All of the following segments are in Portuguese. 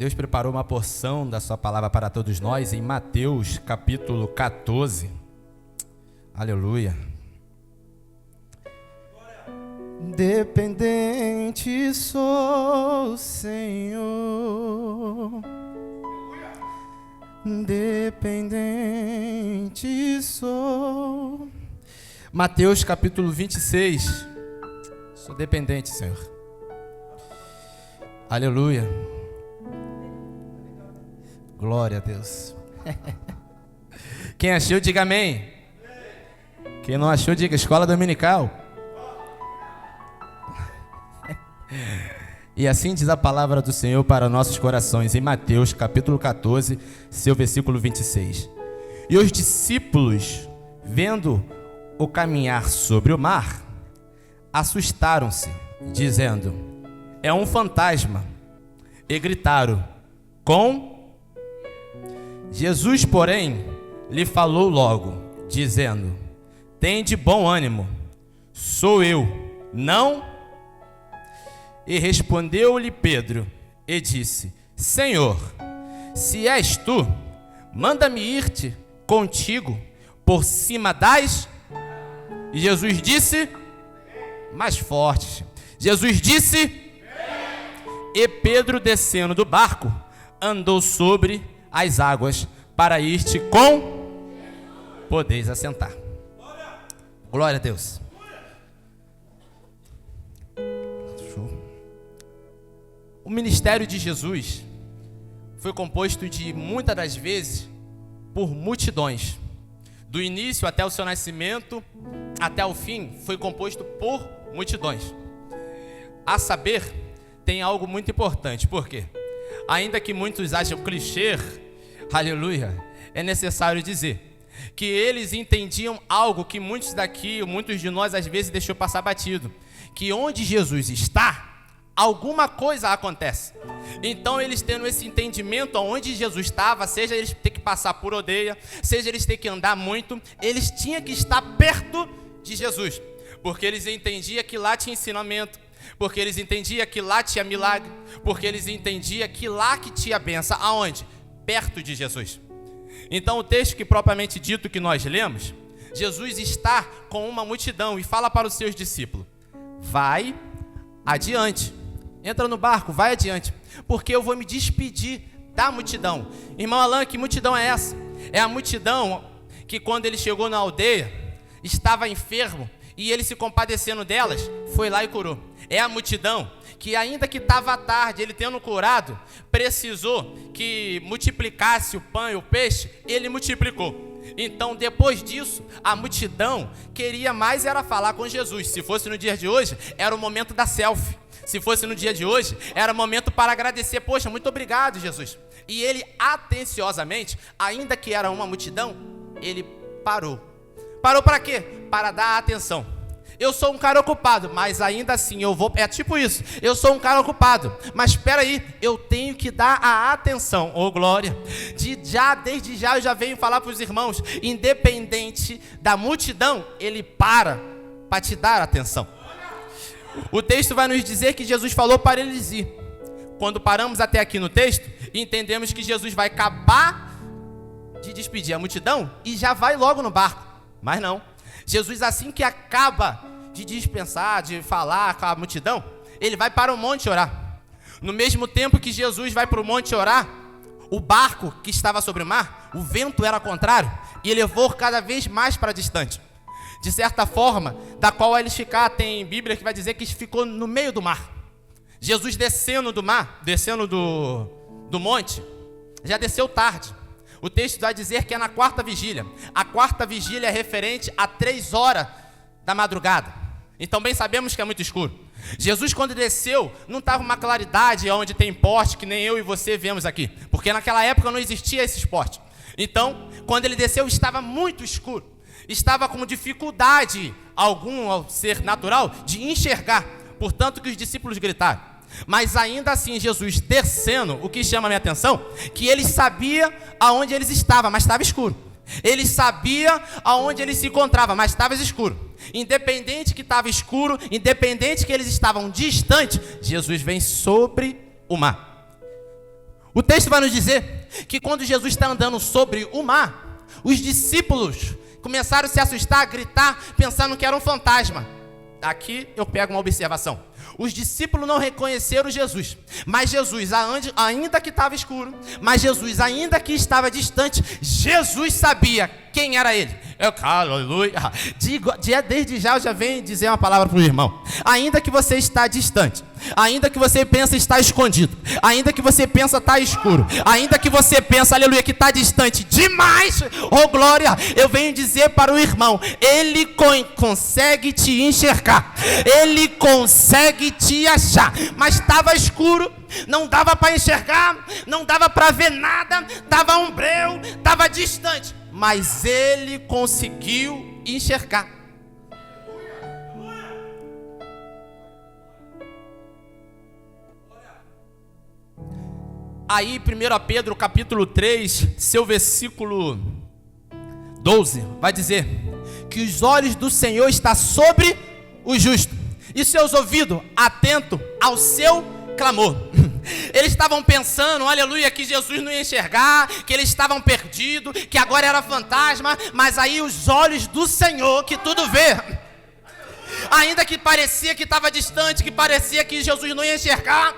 Deus preparou uma porção da sua palavra para todos nós em Mateus capítulo 14. Aleluia. Dependente sou, Senhor. Dependente sou. Mateus capítulo 26. Sou dependente, Senhor. Aleluia. Glória a Deus. Quem achou, diga amém. Quem não achou, diga escola dominical. E assim diz a palavra do Senhor para nossos corações em Mateus capítulo 14, seu versículo 26. E os discípulos, vendo o caminhar sobre o mar, assustaram-se, dizendo: é um fantasma. E gritaram: com... Jesus, porém, lhe falou logo, dizendo: tende bom ânimo, sou eu, não? E respondeu-lhe Pedro, e disse: Senhor, se és tu, manda-me ir-te contigo por cima das... E Jesus disse, mais forte, Jesus disse, e Pedro, descendo do barco, andou sobre as águas para ir-te com... Podeis assentar. Glória a Deus. O ministério de Jesus foi composto de, muitas das vezes, por multidões. Do início até o seu nascimento, até o fim, foi composto por multidões. A saber, tem algo muito importante. Por quê? Ainda que muitos achem clichê, aleluia, é necessário dizer que eles entendiam algo que muitos daqui, muitos de nós às vezes deixou passar batido, que onde Jesus está, alguma coisa acontece. Então eles tendo esse entendimento aonde Jesus estava, seja eles ter que passar por aldeia, seja eles ter que andar muito, eles tinham que estar perto de Jesus, porque eles entendiam que lá tinha ensinamento, porque eles entendiam que lá tinha milagre, porque eles entendiam que lá que tinha bênção. Aonde? Perto de Jesus. Então o texto que propriamente dito que nós lemos, Jesus está com uma multidão e fala para os seus discípulos: vai adiante, entra no barco, vai adiante, porque eu vou me despedir da multidão. Irmão Alan, que multidão é essa? É a multidão que quando ele chegou na aldeia, estava enfermo, e ele se compadecendo delas, foi lá e curou. É a multidão que ainda que estava tarde, ele tendo curado, precisou que multiplicasse o pão e o peixe, ele multiplicou. Então depois disso, a multidão queria mais era falar com Jesus. Se fosse no dia de hoje, era o momento da selfie. Se fosse no dia de hoje, era o momento para agradecer. Poxa, muito obrigado, Jesus. E ele atenciosamente, ainda que era uma multidão, ele parou. Parou para quê? Para dar atenção. Eu sou um cara ocupado, mas ainda assim eu vou... É tipo isso, eu sou um cara ocupado, mas espera aí, eu tenho que dar a atenção. Oh, glória. Desde já eu já venho falar para os irmãos, independente da multidão, ele para te dar atenção. O texto vai nos dizer que Jesus falou para eles ir. Quando paramos até aqui no texto, entendemos que Jesus vai acabar de despedir a multidão e já vai logo no barco. Mas não. Jesus, assim que acaba de dispensar, de falar com a multidão, ele vai para o monte orar. No mesmo tempo que Jesus vai para o monte orar, o barco que estava sobre o mar, o vento era contrário e levou cada vez mais para distante. De certa forma, da qual eles ficaram, tem Bíblia que vai dizer que ficou no meio do mar. Jesus descendo do mar, descendo do monte, já desceu tarde. O texto vai dizer que é na quarta vigília. A quarta vigília é referente a 3 horas da madrugada. Então bem sabemos que é muito escuro. Jesus, quando desceu, não estava uma claridade onde tem poste, que nem eu e você vemos aqui. Porque naquela época não existia esse poste. Então, quando ele desceu, estava muito escuro. Estava com dificuldade algum, ao ser natural, de enxergar. Portanto que os discípulos gritaram. Mas ainda assim, Jesus descendo, o que chama a minha atenção, que ele sabia aonde eles estavam, mas estava escuro. Ele sabia aonde ele se encontrava, mas estava escuro. Independente que estava escuro, independente que eles estavam distantes, Jesus vem sobre o mar. O texto vai nos dizer que quando Jesus está andando sobre o mar, os discípulos começaram a se assustar, a gritar, pensando que era um fantasma. Aqui eu pego uma observação. Os discípulos não reconheceram Jesus, mas Jesus, ainda que estava escuro, mas Jesus, ainda que estava distante, Jesus sabia quem era ele. Aleluia. Desde já eu já venho dizer uma palavra para o irmão. Ainda que você está distante, ainda que você pensa estar escondido, ainda que você pensa estar escuro, ainda que você pensa, aleluia, que está distante demais, oh glória, eu venho dizer para o irmão, ele consegue te enxergar, ele consegue te achar, mas estava escuro, não dava para enxergar, não dava para ver nada, estava umbreu, estava distante, mas ele conseguiu enxergar. Aí 1 Pedro capítulo 3, seu versículo 12, vai dizer que os olhos do Senhor estão sobre o justo e seus ouvidos atentos ao seu clamor. Eles estavam pensando, aleluia, que Jesus não ia enxergar, que eles estavam perdidos, que agora era fantasma, mas aí os olhos do Senhor que tudo vê, ainda que parecia que estava distante, que parecia que Jesus não ia enxergar,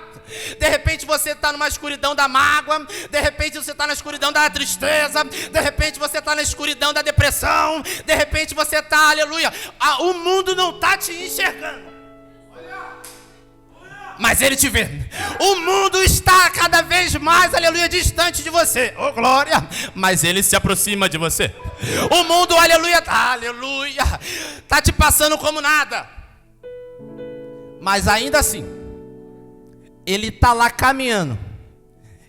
de repente você está numa escuridão da mágoa, de repente você está na escuridão da tristeza, de repente você está na escuridão da depressão, de repente você está, aleluia, o mundo não está te enxergando, mas ele te vê. O mundo está cada vez mais, aleluia, distante de você, oh glória, mas ele se aproxima de você. O mundo, aleluia, está te passando como nada, mas ainda assim ele está lá caminhando,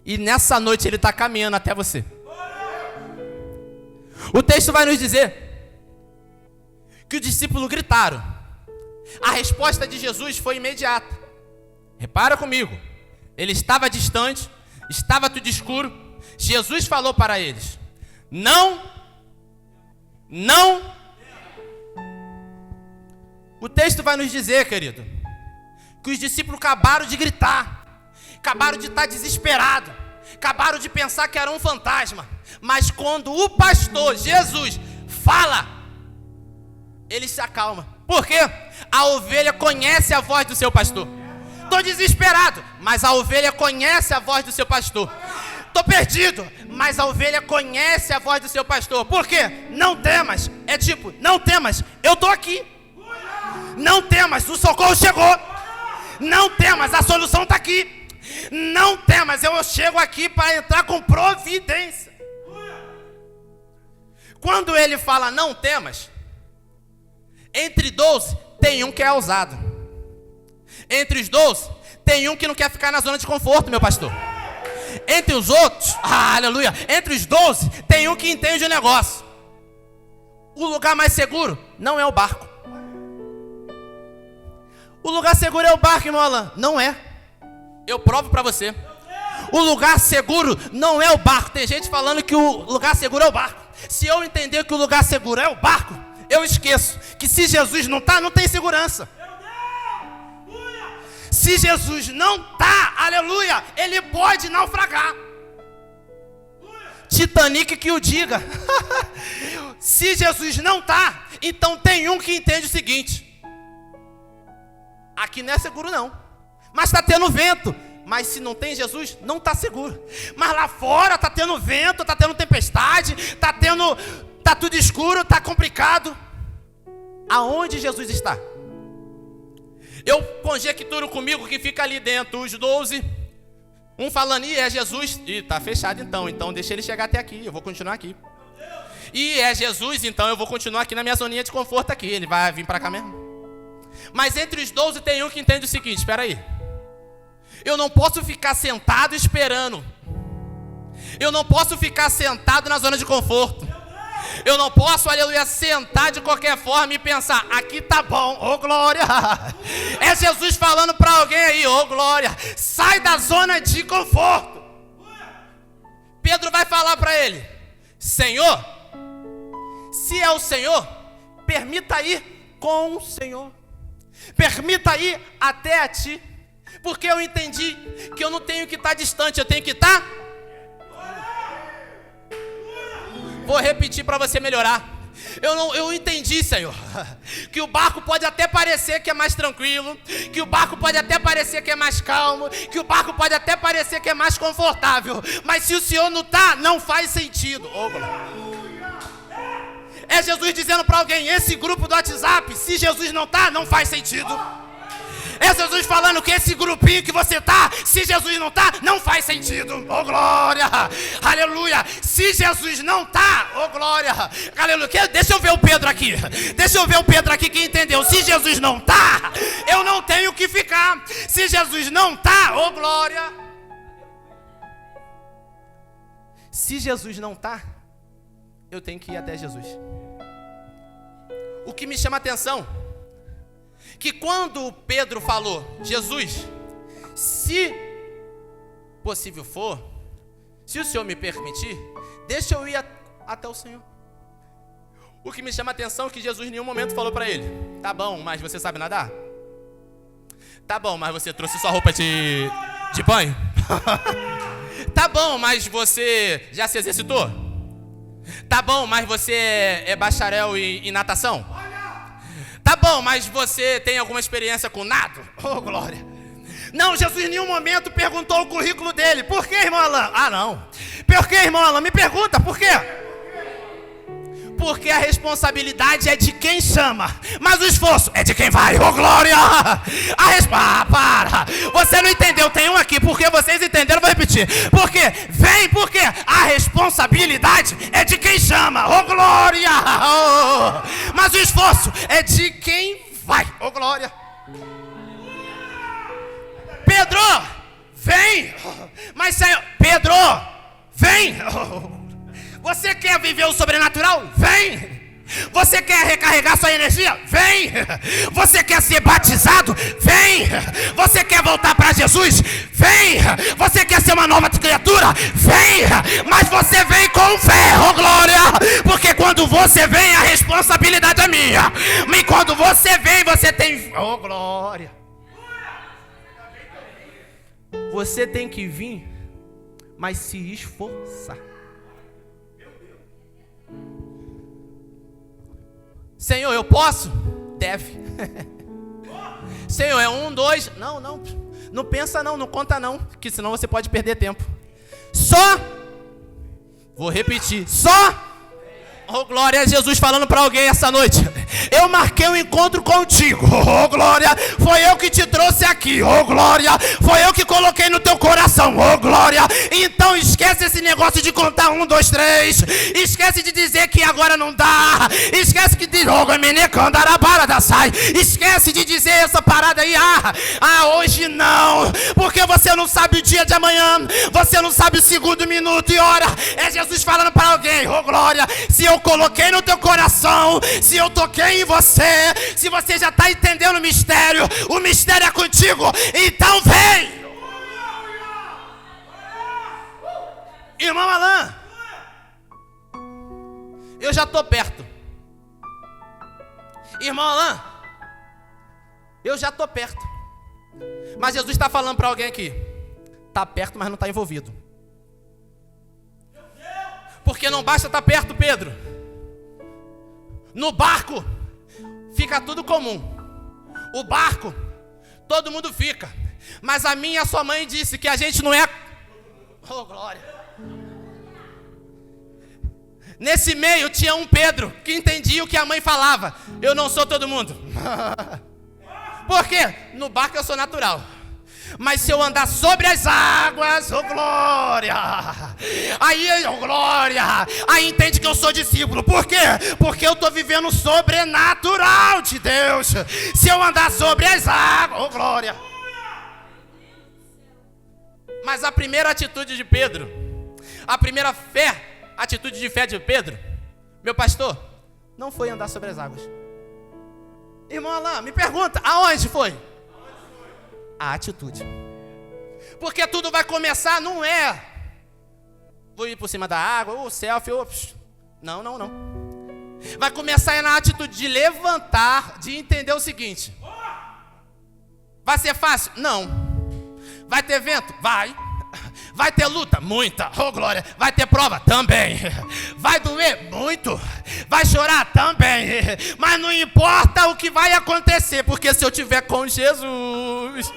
e nessa noite ele está caminhando até você. O texto vai nos dizer que os discípulos gritaram. A resposta de Jesus foi imediata. Repara comigo, ele estava distante, estava tudo escuro. Jesus falou para eles: não. O texto vai nos dizer, querido, que os discípulos acabaram de gritar, acabaram de estar desesperados, acabaram de pensar que era um fantasma, mas quando o pastor Jesus fala, ele se acalma. Por quê? A ovelha conhece a voz do seu pastor. Estou desesperado, mas a ovelha conhece a voz do seu pastor. Estou perdido, mas a ovelha conhece a voz do seu pastor. Por quê? Não temas. É tipo, não temas, eu estou aqui. Não temas, o socorro chegou. Não temas, a solução está aqui. Não temas, eu chego aqui para entrar com providência. Quando ele fala não temas, entre 12 tem um que é ousado. Entre os 12 tem um que não quer ficar na zona de conforto, meu pastor. Entre os outros, aleluia, entre os 12 tem um que entende o negócio. O lugar mais seguro não é o barco. O lugar seguro é o barco, irmão Alan. Não é. Eu provo para você. O lugar seguro não é o barco. Tem gente falando que o lugar seguro é o barco. Se eu entender que o lugar seguro é o barco, eu esqueço que se Jesus não está, não tem segurança. Se Jesus não está, aleluia, ele pode naufragar. Titanic que o diga. Se Jesus não está, então tem um que entende o seguinte: aqui não é seguro não, mas está tendo vento. Mas se não tem Jesus, não está seguro. Mas lá fora está tendo vento, está tendo tempestade, está tudo escuro, está complicado. Aonde Jesus está? Eu conjecturo comigo que fica ali dentro os 12, um falando, é Jesus, e está fechado então deixa ele chegar até aqui, eu vou continuar aqui. E é Jesus, então eu vou continuar aqui na minha zoninha de conforto aqui, ele vai vir para cá mesmo. Mas entre os 12 tem um que entende o seguinte: espera aí, eu não posso ficar sentado esperando, eu não posso ficar sentado na zona de conforto. Eu não posso, aleluia, sentar de qualquer forma e pensar, aqui tá bom, oh glória. É Jesus falando para alguém aí, oh glória, sai da zona de conforto. Pedro vai falar para ele: Senhor, se é o Senhor, permita ir com o Senhor, permita ir até a ti, Porque eu entendi que eu não tenho que estar distante, eu tenho que estar. Vou repetir para você melhorar. Eu entendi, Senhor, que o barco pode até parecer que é mais tranquilo, que o barco pode até parecer que é mais calmo, que o barco pode até parecer que é mais confortável, mas se o Senhor não está, não faz sentido. É Jesus dizendo para alguém, esse grupo do WhatsApp, se Jesus não está, não faz sentido. É Jesus falando que esse grupinho que você tá, se Jesus não tá, não faz sentido. Oh glória, aleluia. Se Jesus não tá, oh glória, aleluia. Deixa eu ver o Pedro aqui. Deixa eu ver o Pedro aqui que entendeu. Se Jesus não tá, eu não tenho que ficar. Se Jesus não tá, oh glória. Se Jesus não tá, eu tenho que ir até Jesus. O que me chama a atenção, que quando Pedro falou, Jesus, se possível for, se o Senhor me permitir, deixa eu ir até o Senhor. O que me chama a atenção é que Jesus em nenhum momento falou para ele, tá bom, mas você sabe nadar? Tá bom, mas você trouxe sua roupa de banho? Tá bom, mas você já se exercitou? Tá bom, mas você é bacharel em natação? Tá bom, mas você tem alguma experiência com nado? Oh, glória. Não, Jesus em nenhum momento perguntou o currículo dele. Por que, irmão Alain? Ah, não. Por que, irmão Alain? Me pergunta, por quê? Porque a responsabilidade é de quem chama, mas o esforço é de quem vai. Oh, glória! Para! Você não entendeu, tem um aqui. Porque vocês entenderam, vou repetir. Porque vem, porque a responsabilidade é de quem chama. Oh, glória! Oh, mas o esforço é de quem vai. Oh, glória! Pedro, vem! Mas Senhor, Pedro, vem! Você quer viver o sobrenatural? Vem! Você quer recarregar sua energia? Vem! Você quer ser batizado? Vem! Você quer voltar para Jesus? Vem! Você quer ser uma nova criatura? Vem! Mas você vem com fé, oh glória! Porque quando você vem, a responsabilidade é minha. E quando você vem, você tem... Oh glória! Você tem que vir, mas se esforçar. Senhor, eu posso? Deve. Senhor, é 1, 2. Não pensa não conta não, que senão você pode perder tempo. Só, vou repetir, só. Oh glória, Jesus falando para alguém essa noite. Eu marquei um encontro contigo. Oh glória, foi eu que te trouxe aqui. Oh glória, foi eu que coloquei no teu coração. Oh glória, então esquece esse negócio de contar 1, 2, 3. Esquece de dizer que agora não dá. Esquece que diz, esquece de dizer essa parada aí. Hoje não, porque você não sabe o dia de amanhã. Você não sabe o segundo, minuto e hora. É Jesus falando para alguém. Oh glória, se eu coloquei no teu coração, se eu toquei em você, se você já está entendendo o mistério é contigo, então vem. Irmão Alain, eu já estou perto. Irmão Alain, eu já estou perto. Mas Jesus está falando para alguém aqui, está perto, mas não está envolvido. Porque não basta estar perto, Pedro. No barco fica tudo comum. O barco, todo mundo fica. Mas a minha e a sua mãe disse que a gente não é... Oh, glória. Nesse meio tinha um Pedro que entendia o que a mãe falava. Eu não sou todo mundo. Por quê? No barco eu sou natural. Mas se eu andar sobre as águas, oh glória, aí, oh glória, aí entende que eu sou discípulo. Por quê? Porque eu estou vivendo o sobrenatural de Deus. Se eu andar sobre as águas, oh glória. Mas a primeira atitude de Pedro, a primeira atitude de fé de Pedro, meu pastor, não foi andar sobre as águas. Irmão Alain, me pergunta, aonde foi? A atitude. Porque tudo vai começar, não é vou ir por cima da água, selfie, não. Vai começar na atitude de levantar, de entender o seguinte. Vai ser fácil? Não. Vai ter vento? Vai. Vai ter luta? Muita. Oh, glória. Vai ter prova? Também. Vai doer? Muito. Vai chorar? Também. Mas não importa o que vai acontecer, porque se eu tiver com Jesus...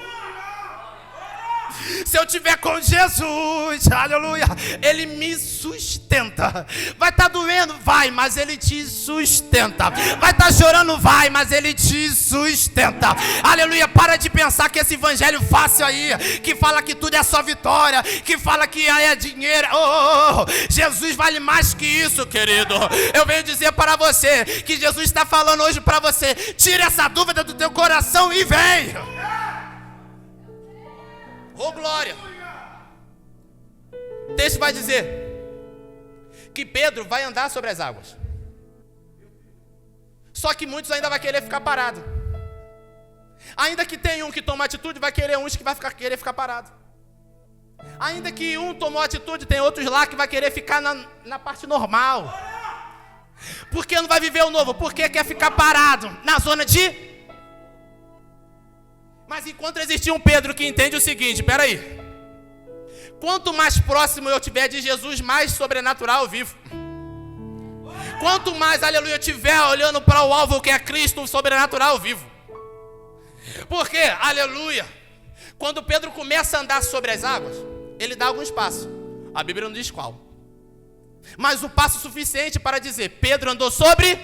Se eu estiver com Jesus, aleluia, Ele me sustenta. Vai estar doendo? Vai, mas Ele te sustenta. Vai estar chorando? Vai, mas Ele te sustenta. Aleluia, para de pensar que esse evangelho fácil aí, que fala que tudo é só vitória, que fala que é dinheiro. Jesus vale mais que isso, querido. Eu venho dizer para você, que Jesus está falando hoje para você, tira essa dúvida do teu coração e vem. Oh, glória. O texto vai dizer que Pedro vai andar sobre as águas. Só que muitos ainda vão querer ficar parado. Ainda que tenha um que toma atitude, vai querer uns que vai querer ficar parado. Ainda que um tomou atitude, tem outros lá que vai querer ficar na parte normal. Porque não vai viver o novo? Porque quer ficar parado na zona de... Mas enquanto existir um Pedro que entende o seguinte, peraí, quanto mais próximo eu tiver de Jesus, mais sobrenatural eu vivo. Quanto mais, aleluia, eu estiver olhando para o alvo que é Cristo, o sobrenatural eu vivo. Porque, aleluia, quando Pedro começa a andar sobre as águas, ele dá alguns passos. A Bíblia não diz qual. Mas o passo suficiente para dizer, Pedro andou sobre...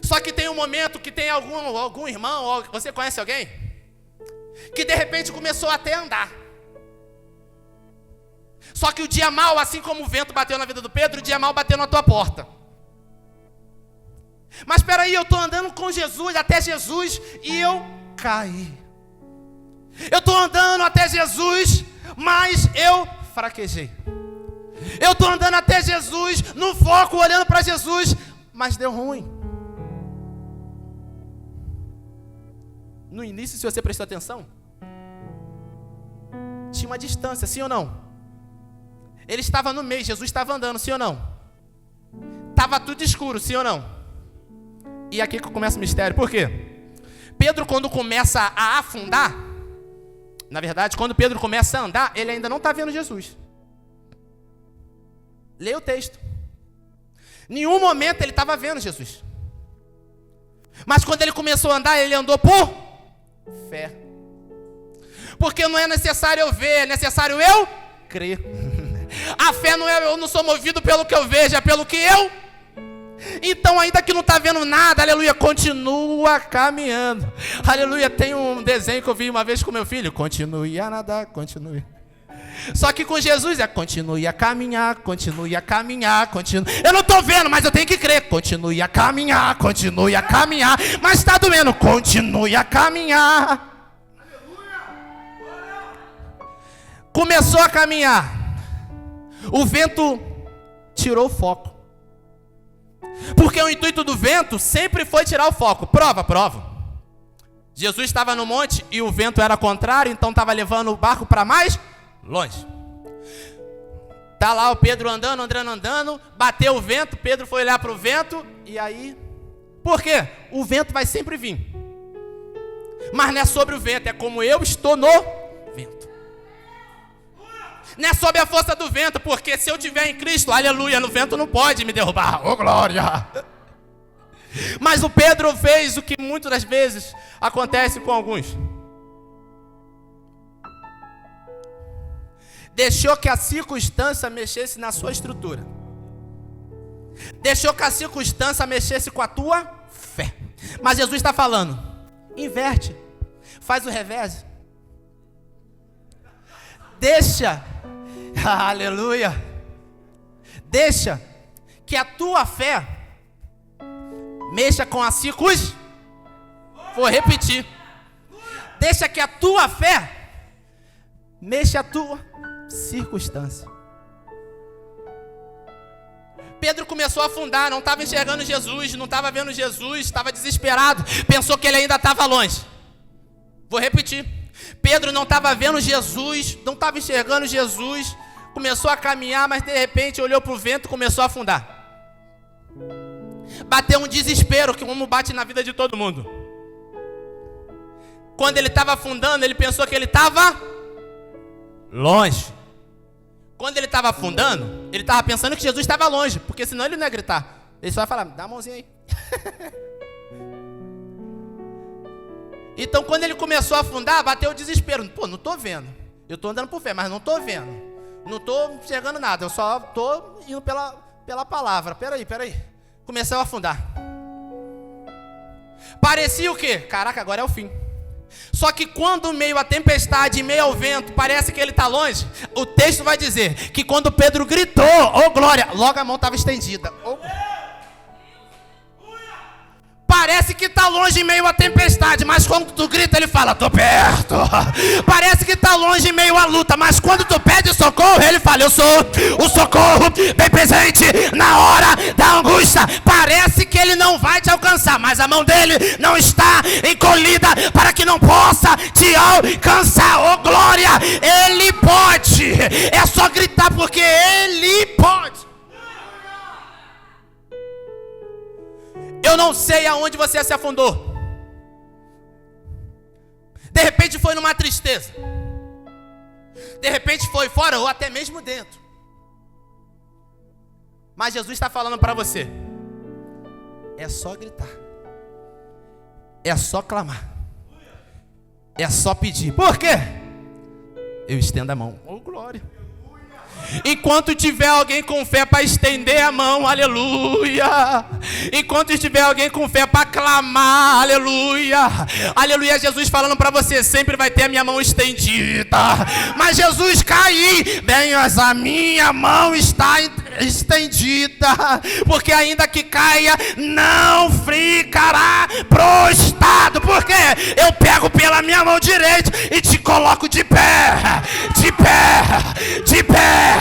Só que tem um momento que tem algum irmão, você conhece alguém? Que de repente começou até a andar. Só que o dia mal, assim como o vento bateu na vida do Pedro, o dia mal bateu na tua porta. Mas espera aí, eu estou andando com Jesus, até Jesus, e eu caí. Eu estou andando até Jesus, mas eu fraquejei. Eu estou andando até Jesus, no foco, olhando para Jesus, mas deu ruim. No início, se você prestou atenção, tinha uma distância, sim ou não? Ele estava no meio, Jesus estava andando, sim ou não? Estava tudo escuro, sim ou não? E aqui que começa o mistério, por quê? Pedro, quando começa a afundar, na verdade, quando Pedro começa a andar, ele ainda não está vendo Jesus. Leia o texto. Nenhum momento ele estava vendo Jesus. Mas quando ele começou a andar, ele andou por fé. Porque não é necessário eu ver, é necessário eu crer. A fé não é, eu não sou movido pelo que eu vejo, é pelo que eu... Então, ainda que não está vendo nada, aleluia, continua caminhando. Aleluia, tem um desenho que eu vi uma vez com meu filho. Continue a nadar, continue. Só que com Jesus é continue a caminhar, continue a caminhar, continue. Eu não estou vendo, mas eu tenho que crer. Continue a caminhar, mas está doendo. Continue a caminhar. Começou a caminhar. O vento tirou o foco. Porque o intuito do vento sempre foi tirar o foco. Prova. Jesus estava no monte e o vento era contrário, então estava levando o barco para mais longe. Tá lá o Pedro andando, bateu o vento, Pedro foi olhar para o vento, e aí... Por quê? O vento vai sempre vir. Mas não é sobre o vento, é como eu estou no vento. Não é sobre a força do vento, porque se eu estiver em Cristo, aleluia, no vento não pode me derrubar, oh glória. Mas o Pedro fez o que muitas das vezes acontece com alguns. Deixou que a circunstância mexesse na sua estrutura. Deixou que a circunstância mexesse com a tua fé. Mas Jesus está falando, inverte, faz o revés. Deixa, aleluia, deixa que a tua fé mexa com a circunstância. Vou repetir. Deixa que a tua fé mexa a tua circunstância. Pedro começou a afundar, não estava enxergando Jesus, não estava vendo Jesus, estava desesperado, pensou que ele ainda estava longe. Vou repetir. Pedro não estava vendo Jesus, não estava enxergando Jesus, começou a caminhar, mas de repente olhou para o vento e começou a afundar. Bateu um desespero, que como bate na vida de todo mundo. Quando ele estava afundando, ele pensou que ele estava longe. Quando ele estava afundando, ele estava pensando que Jesus estava longe, porque senão ele não ia gritar. Ele só ia falar, dá a mãozinha aí. Então quando ele começou a afundar, bateu o desespero. Pô, não estou vendo. Eu estou andando por fé, mas não estou vendo. Não estou enxergando nada, eu só estou indo pela palavra. Peraí. Começou a afundar. Parecia o quê? Caraca, agora é o fim. Só que quando meio à tempestade, meio ao vento, parece que ele está longe, o texto vai dizer que quando Pedro gritou, oh glória, logo a mão estava estendida. Parece que está longe em meio à tempestade, mas quando tu grita, ele fala, tô perto. Parece que está longe em meio à luta, mas quando tu pede socorro, ele fala, eu sou o socorro bem presente na hora da angústia. Parece que ele não vai te alcançar, mas a mão dele não está encolhida para que não possa te alcançar. Oh glória, ele pode. É só gritar porque ele pode. Eu não sei aonde você se afundou. De repente foi numa tristeza. De repente foi fora ou até mesmo dentro. Mas Jesus está falando para você. É só gritar. É só clamar. É só pedir. Por quê? Eu estendo a mão. Oh glória. Enquanto tiver alguém com fé para estender a mão, aleluia. Enquanto tiver alguém com fé para clamar, aleluia. Aleluia, Jesus falando para você, sempre vai ter a minha mão estendida. Mas Jesus cair, bem, a minha mão está estendida. Porque ainda que caia, não ficará prostrado. Porque eu pego pela minha mão direita e te coloco de pé. De pé. De pé.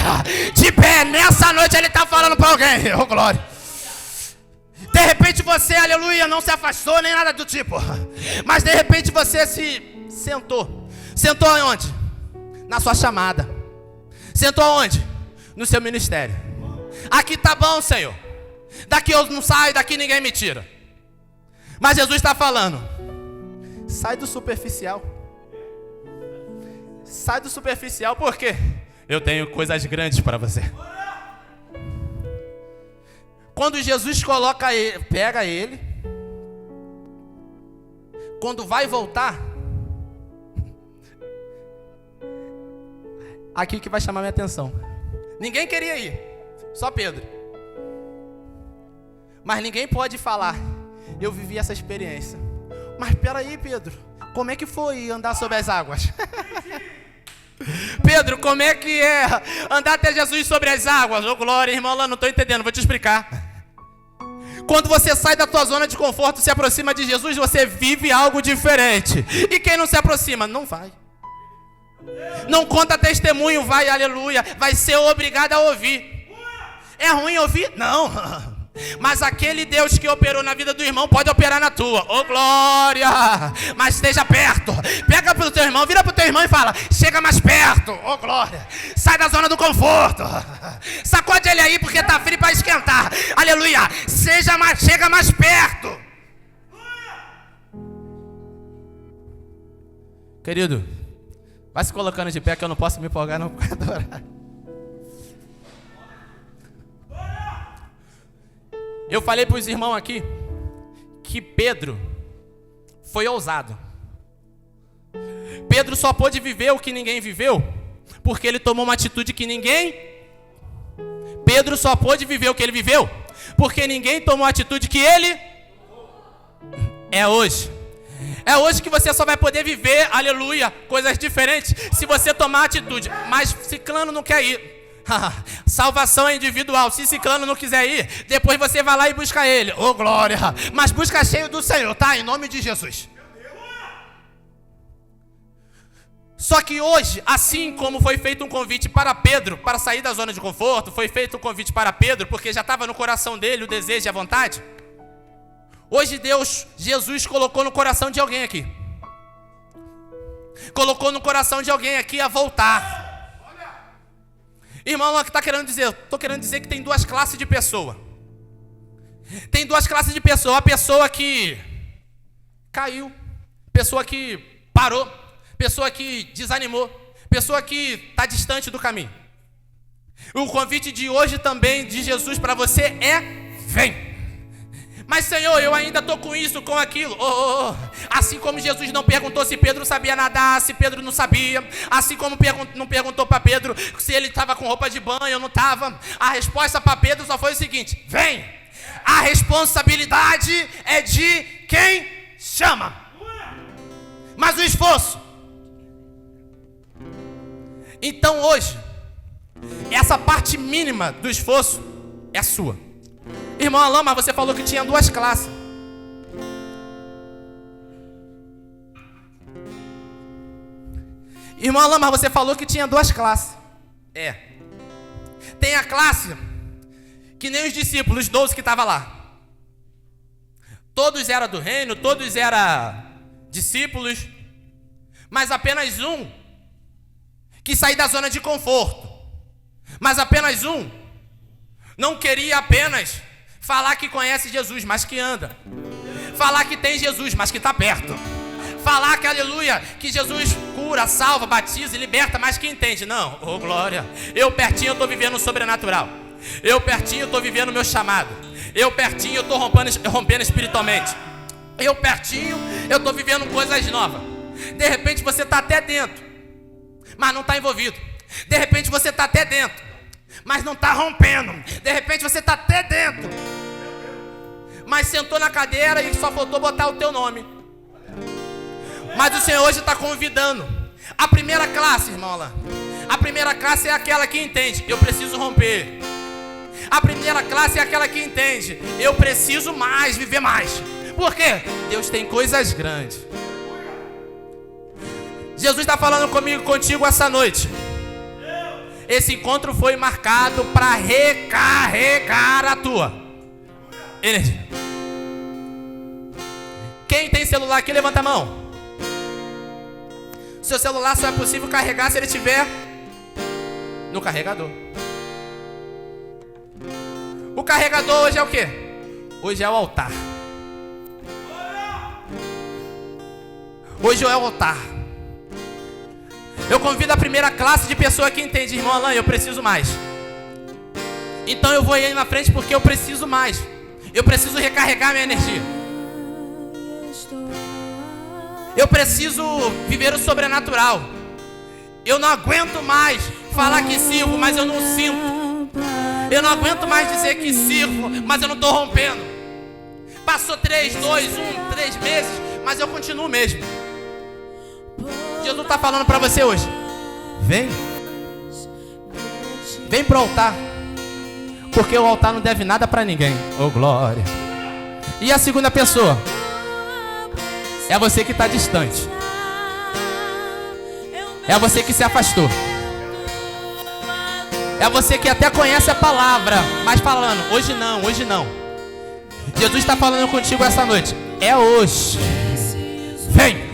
De pé, nessa noite ele está falando para alguém, oh glória. De repente você, aleluia, não se afastou nem nada do tipo. Mas de repente você se sentou. Sentou aonde? Na sua chamada. Sentou aonde? No seu ministério. Aqui tá bom, Senhor. Daqui eu não saio, daqui ninguém me tira. Mas Jesus está falando, sai do superficial. Sai do superficial, por quê? Eu tenho coisas grandes para você. Quando Jesus coloca ele, pega ele, quando vai voltar, aqui que vai chamar minha atenção. Ninguém queria ir, só Pedro. Mas ninguém pode falar, eu vivi essa experiência. Mas peraí, Pedro, como é que foi andar sobre as águas? Pedro, como é que é andar até Jesus sobre as águas? Oh glória, irmão, lá não estou entendendo, vou te explicar. Quando você sai da tua zona de conforto, se aproxima de Jesus, você vive algo diferente. E quem não se aproxima, não vai. Não conta testemunho, vai, aleluia. Vai ser obrigado a ouvir. É ruim ouvir? Não. Mas aquele Deus que operou na vida do irmão pode operar na tua. Oh glória. Mas esteja perto. Pega pro teu irmão, vira pro teu irmão e fala, chega mais perto. Oh glória. Sai da zona do conforto. Sacode ele aí porque tá frio para esquentar. Aleluia. Chega mais perto. Querido, vai se colocando de pé que eu não posso me empolgar não por causa do horário. Eu falei para os irmãos aqui que Pedro foi ousado. Pedro só pôde viver o que ninguém viveu porque ele tomou uma atitude que ninguém. Pedro só pôde viver o que ele viveu porque ninguém tomou a atitude que ele. É hoje. É hoje que você só vai poder viver, aleluia, coisas diferentes se você tomar atitude. Mas ciclano não quer ir. Salvação é individual. Se ciclano não quiser ir, depois você vai lá e busca ele. Oh glória. Mas busca cheio do Senhor, tá? Em nome de Jesus. Só que hoje, assim como foi feito um convite para Pedro para sair da zona de conforto, foi feito um convite para Pedro porque já estava no coração dele o desejo e a vontade. Hoje Jesus colocou no coração de alguém aqui. Colocou no coração de alguém aqui a voltar. Irmão, o que está querendo dizer? Estou querendo dizer que tem duas classes de pessoa. Tem duas classes de pessoa. A pessoa que caiu. Pessoa que parou, pessoa que desanimou, pessoa que está distante do caminho. O convite de hoje também de Jesus para você é: vem. Mas Senhor, eu ainda estou com isso, com aquilo. Assim como Jesus não perguntou se Pedro sabia nadar, se Pedro não sabia. Assim como não perguntou para Pedro se ele estava com roupa de banho ou não estava. A resposta para Pedro só foi o seguinte: vem. A responsabilidade é de quem chama. Mas o esforço. Então hoje, essa parte mínima do esforço é sua. Irmão Alain, mas você falou que tinha 2 classes. Irmão Alain, mas você falou que tinha 2 classes. Tem a classe que nem os discípulos, os 12 que estavam lá. Todos eram do reino, todos eram discípulos, mas apenas um que saiu da zona de conforto. Mas apenas um não queria apenas falar que conhece Jesus, mas que anda. Falar que tem Jesus, mas que está perto. Falar que, aleluia, que Jesus cura, salva, batiza e liberta, mas que entende. Não, glória. Eu pertinho eu estou vivendo o sobrenatural. Eu pertinho eu estou vivendo o meu chamado. Eu pertinho eu estou rompendo espiritualmente. Eu pertinho eu estou vivendo coisas novas. De repente você está até dentro, mas não está envolvido. De repente você está até dentro, mas não está rompendo. De repente você está até dentro, mas sentou na cadeira e só faltou botar o teu nome. Mas o Senhor hoje está convidando. A primeira classe, irmão lá, a primeira classe é aquela que entende: eu preciso romper. A primeira classe é aquela que entende: eu preciso mais, viver mais. Por quê? Deus tem coisas grandes. Jesus está falando comigo, contigo essa noite. Esse encontro foi marcado para recarregar a tua energia. Quem tem celular aqui, levanta a mão. Seu celular só é possível carregar se ele estiver no carregador. O carregador hoje é o quê? Hoje é o altar. Hoje é o altar. Eu convido a primeira classe de pessoa que entende: irmão Alain, eu preciso mais. Então eu vou ir aí na frente porque eu preciso mais. Eu preciso recarregar minha energia. Eu preciso viver o sobrenatural. Eu não aguento mais falar que sirvo, mas eu não sinto. Eu não aguento mais dizer que sirvo, mas eu não estou rompendo. Passou 3, 2, 1, 3 meses, mas eu continuo mesmo. Jesus está falando para você hoje: vem. Vem para o altar. Porque o altar não deve nada para ninguém. Oh, glória. E a segunda pessoa é você que está distante. É você que se afastou. É você que até conhece a palavra, mas falando: hoje não, hoje não. Jesus está falando contigo essa noite: é hoje. Vem.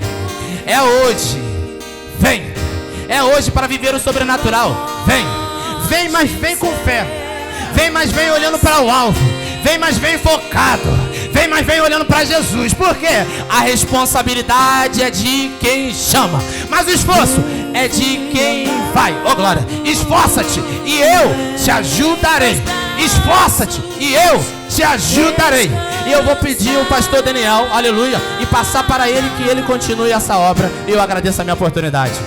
É hoje. Vem. É hoje para viver o sobrenatural. Vem. Vem, mas vem com fé. Vem, mas vem olhando para o alvo. Vem, mas vem focado. Vem, mas vem olhando para Jesus. Por quê? A responsabilidade é de quem chama, mas o esforço é de quem vai. Oh, glória. Esforça-te e eu te ajudarei. Esforça-te e eu te ajudarei. E eu vou pedir ao pastor Daniel, aleluia, e passar para ele que ele continue essa obra. E eu agradeço a minha oportunidade.